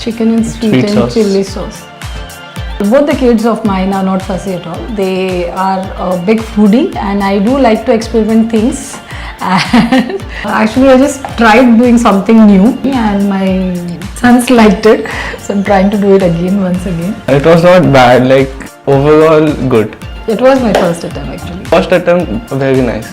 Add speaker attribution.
Speaker 1: chicken and sweet
Speaker 2: Sweet
Speaker 1: and
Speaker 2: sauce.
Speaker 1: chili sauce. Both the kids of mine are not fussy at all. They are a big foodie and I do like to experiment things. And actually I just tried doing something new and my sons liked it. So I'm trying to do it again once again.
Speaker 2: It was not bad, like overall good.
Speaker 1: It was my first attempt actually.
Speaker 2: First attempt, very nice.